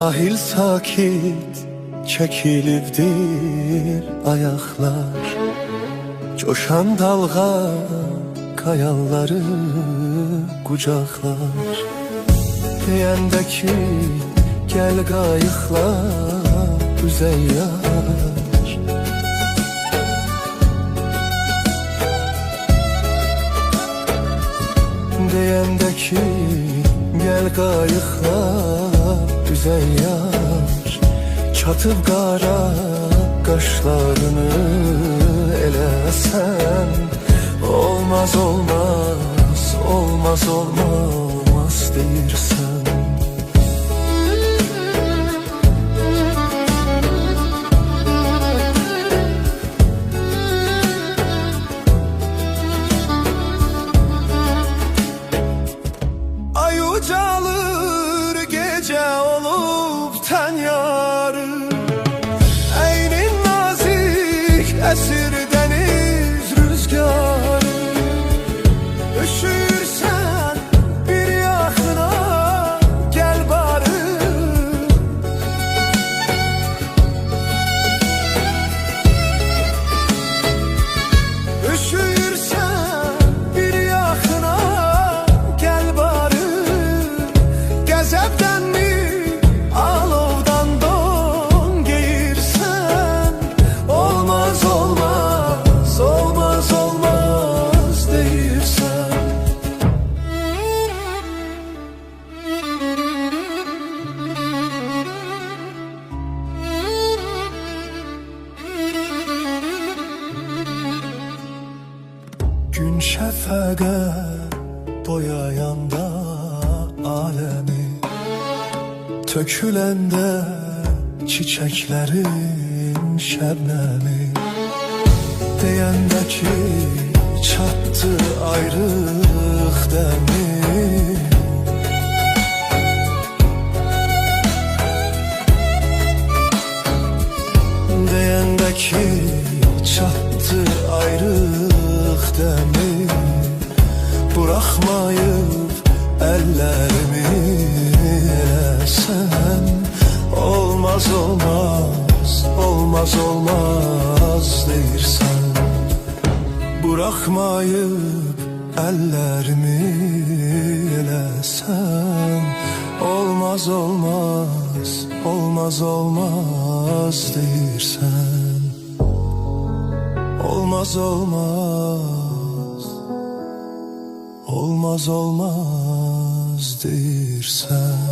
Sahil sakit çekilibdir ayaklar, coşan dalga kayaları kucaklar. Deyəndə ki gel qayıqla üzey yar, deyəndə ki gel qayıqla üzey yar, çatıp qara qaşlarını eləsən, olmaz olmaz, olmaz olmaz deyirsən. Ay ucalır gece olup ten yarı, eynin nazik esir deniz rüzgarı. Üşürsen bir yakına gel bari, üşürsen bir yakına gel bari. Gazepten mi alovdan don giyirsen, olmaz olmaz, olmaz olmaz deyirsen. Gün şəfəqə boyayanda alemi, töküləndə çiçəklərin şəbnəmi, deyəndə ki çatdı ayrıq dəmi, deyəndə ki çatdı ayrıq dəmi, bırakmayıp ellerimi eləsən, olmaz olmaz, olmaz olmaz deyirsən. Bırakmayıp ellerimi eləsən, olmaz olmaz, olmaz olmaz deyirsən. Olmaz olmaz, olmaz olmaz deyirsən.